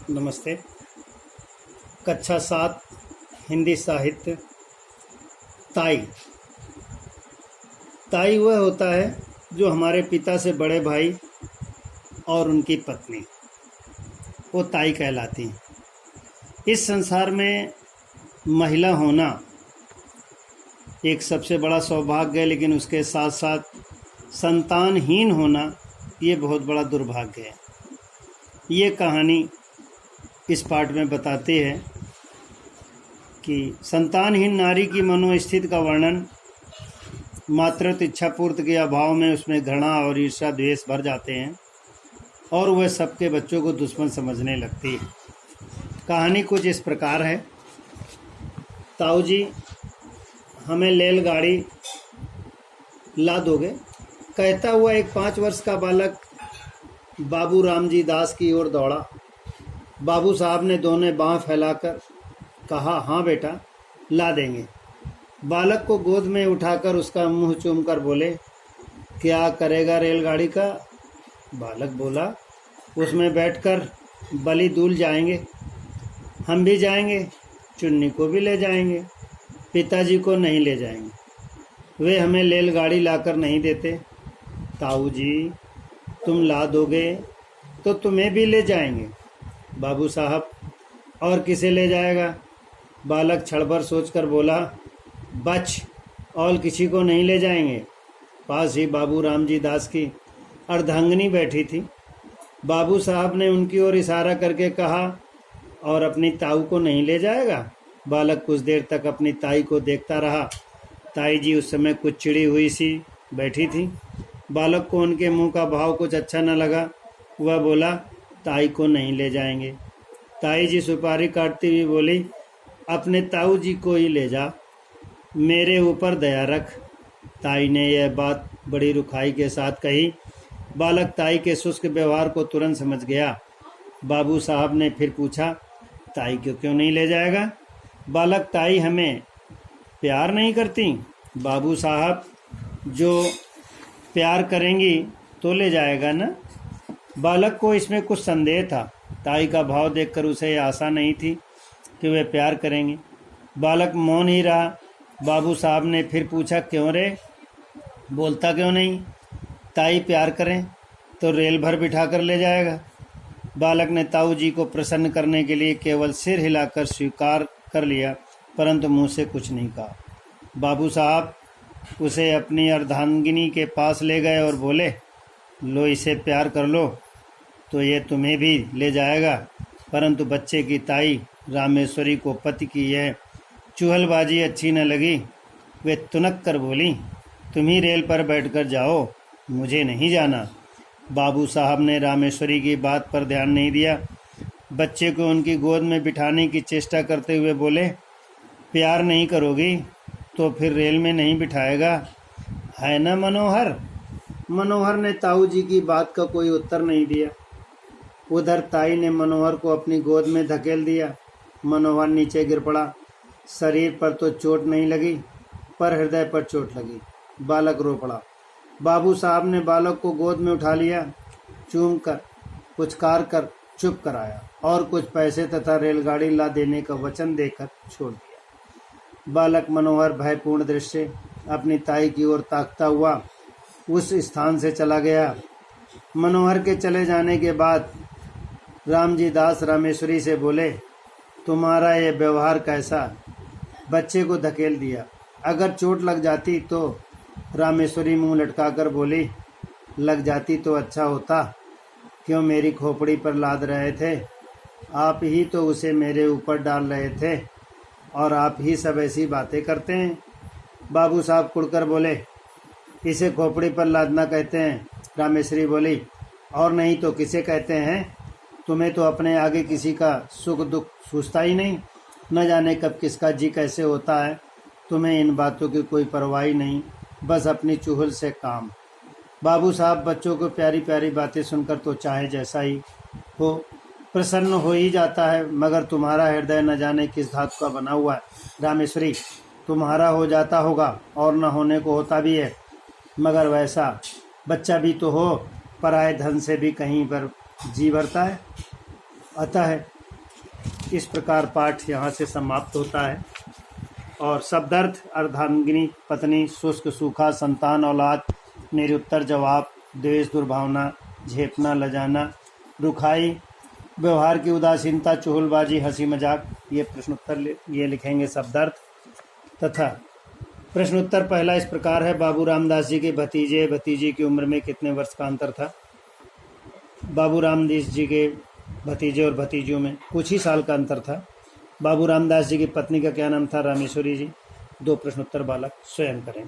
नमस्ते। कक्षा 7 हिंदी साहित्य। ताई। ताई वह होता है जो हमारे पिता से बड़े भाई और उनकी पत्नी, वो ताई कहलाती हैं। इस संसार में महिला होना एक सबसे बड़ा सौभाग्य है, लेकिन उसके साथ साथ संतानहीन होना ये बहुत बड़ा दुर्भाग्य है। ये कहानी इस पाठ में बताती है कि संतानहीन नारी की मनोस्थिति का वर्णन मातृत्व इच्छा पूर्ति के अभाव में उसमें घृणा और ईर्ष्या द्वेष भर जाते हैं और वह सबके बच्चों को दुश्मन समझने लगती है। कहानी कुछ इस प्रकार है। ताऊ जी, हमें रेलगाड़ी ला दोगे? कहता हुआ एक 5 वर्ष का बालक बाबू रामजी दास की ओर दौड़ा। बाबू साहब ने दोनों बाँह फैलाकर कहा, हाँ बेटा, ला देंगे। बालक को गोद में उठाकर उसका मुंह चूमकर बोले, क्या करेगा रेलगाड़ी का? बालक बोला, उसमें बैठकर बलि दूल जाएंगे, हम भी जाएंगे, चुन्नी को भी ले जाएंगे, पिताजी को नहीं ले जाएंगे, वे हमें रेलगाड़ी लाकर नहीं देते। ताऊ जी, तुम ला दोगे तो तुम्हें भी ले जाएंगे। बाबू साहब, और किसे ले जाएगा? बालक क्षणभर सोचकर बोला, बच, और किसी को नहीं ले जाएंगे। पास ही बाबू रामजी दास की अर्धांगिनी बैठी थी। बाबू साहब ने उनकी ओर इशारा करके कहा, और अपनी ताऊ को नहीं ले जाएगा? बालक कुछ देर तक अपनी ताई को देखता रहा। ताई जी उस समय कुछ चिड़ी हुई सी बैठी थी। बालक को उनके मुंह का भाव कुछ अच्छा न लगा। वह बोला, ताई को नहीं ले जाएंगे। ताई जी सुपारी काटती हुई बोली, अपने ताऊ जी को ही ले जा, मेरे ऊपर दया रख। ताई ने यह बात बड़ी रुखाई के साथ कही। बालक ताई के शुष्क व्यवहार को तुरंत समझ गया। बाबू साहब ने फिर पूछा, ताई को क्यों नहीं ले जाएगा? बालक, ताई हमें प्यार नहीं करती। बाबू साहब, जो प्यार करेंगी तो ले जाएगा ना। बालक को इसमें कुछ संदेह था। ताई का भाव देखकर उसे आशा नहीं थी कि वे प्यार करेंगे। बालक मौन ही रहा। बाबू साहब ने फिर पूछा, क्यों रे, बोलता क्यों नहीं? ताई प्यार करें तो रेल भर बिठा कर ले जाएगा। बालक ने ताऊ जी को प्रसन्न करने के लिए केवल सिर हिलाकर स्वीकार कर लिया, परंतु मुंह से कुछ नहीं कहा। बाबू साहब उसे अपनी अर्धांगिनी के पास ले गए और बोले, लो, इसे प्यार कर लो तो ये तुम्हें भी ले जाएगा। परंतु बच्चे की ताई रामेश्वरी को पति की यह चुहलबाजी अच्छी न लगी। वे तुनक कर बोली, तुम ही रेल पर बैठकर जाओ, मुझे नहीं जाना। बाबू साहब ने रामेश्वरी की बात पर ध्यान नहीं दिया। बच्चे को उनकी गोद में बिठाने की चेष्टा करते हुए बोले, प्यार नहीं करोगी तो फिर रेल में नहीं बिठाएगा, है ना मनोहर? मनोहर ने ताऊ जी की बात का कोई उत्तर नहीं दिया। उधर ताई ने मनोहर को अपनी गोद में धकेल दिया। मनोहर नीचे गिर पड़ा। शरीर पर तो चोट नहीं लगी, पर हृदय पर चोट लगी। बालक रो पड़ा। बाबू साहब ने बालक को गोद में उठा लिया, चूम कर पुचकार कर चुप कराया और कुछ पैसे तथा रेलगाड़ी ला देने का वचन देकर छोड़ दिया। बालक मनोहर भयपूर्ण दृश्य अपनी ताई की ओर ताकता हुआ उस स्थान से चला गया। मनोहर के चले जाने के बाद रामजी दास रामेश्वरी से बोले, तुम्हारा ये व्यवहार कैसा? बच्चे को धकेल दिया, अगर चोट लग जाती तो? रामेश्वरी मुंह लटकाकर बोली, लग जाती तो अच्छा होता, क्यों मेरी खोपड़ी पर लाद रहे थे? आप ही तो उसे मेरे ऊपर डाल रहे थे और आप ही सब ऐसी बातें करते हैं। बाबू साहब कुड़कर बोले, इसे खोपड़ी पर लादना कहते हैं। रामेश्वरी बोली, और नहीं तो किसे कहते हैं? तुम्हें तो अपने आगे किसी का सुख दुख सूझता ही नहीं, न जाने कब किसका जी कैसे होता है। तुम्हें इन बातों की कोई परवाह नहीं, बस अपनी चुहल से काम। बाबू साहब बच्चों को प्यारी प्यारी बातें सुनकर तो चाहे जैसा ही हो प्रसन्न हो ही जाता है, मगर तुम्हारा हृदय न जाने किस धातु का बना हुआ है। रामेश्वरी, तुम्हारा हो जाता होगा और न होने को होता भी है, मगर वैसा बच्चा भी तो हो, पराये धन से भी कहीं पर जी भरता है। अतः इस प्रकार पाठ यहाँ से समाप्त होता है। और शब्दार्थ: अर्धांगिनी पत्नी, शुष्क सूखा, संतान औलाद, निरुत्तर जवाब, द्वेष दुर्भावना, झेपना लजाना, रुखाई, व्यवहार की उदासीनता, चुगलबाजी, हंसी मजाक। ये प्रश्नोत्तर ये लिखेंगे शब्दार्थ। तथा प्रश्नोत्तर पहला इस प्रकार है, बाबू रामदास जी के भतीजे भतीजी की उम्र में कितने वर्ष का अंतर था? बाबू रामदास जी के भतीजे और भतीजियों में कुछ ही साल का अंतर था। बाबू रामदास जी की पत्नी का क्या नाम था? रामेश्वरी जी। 2 प्रश्नोत्तर बालक स्वयं करें।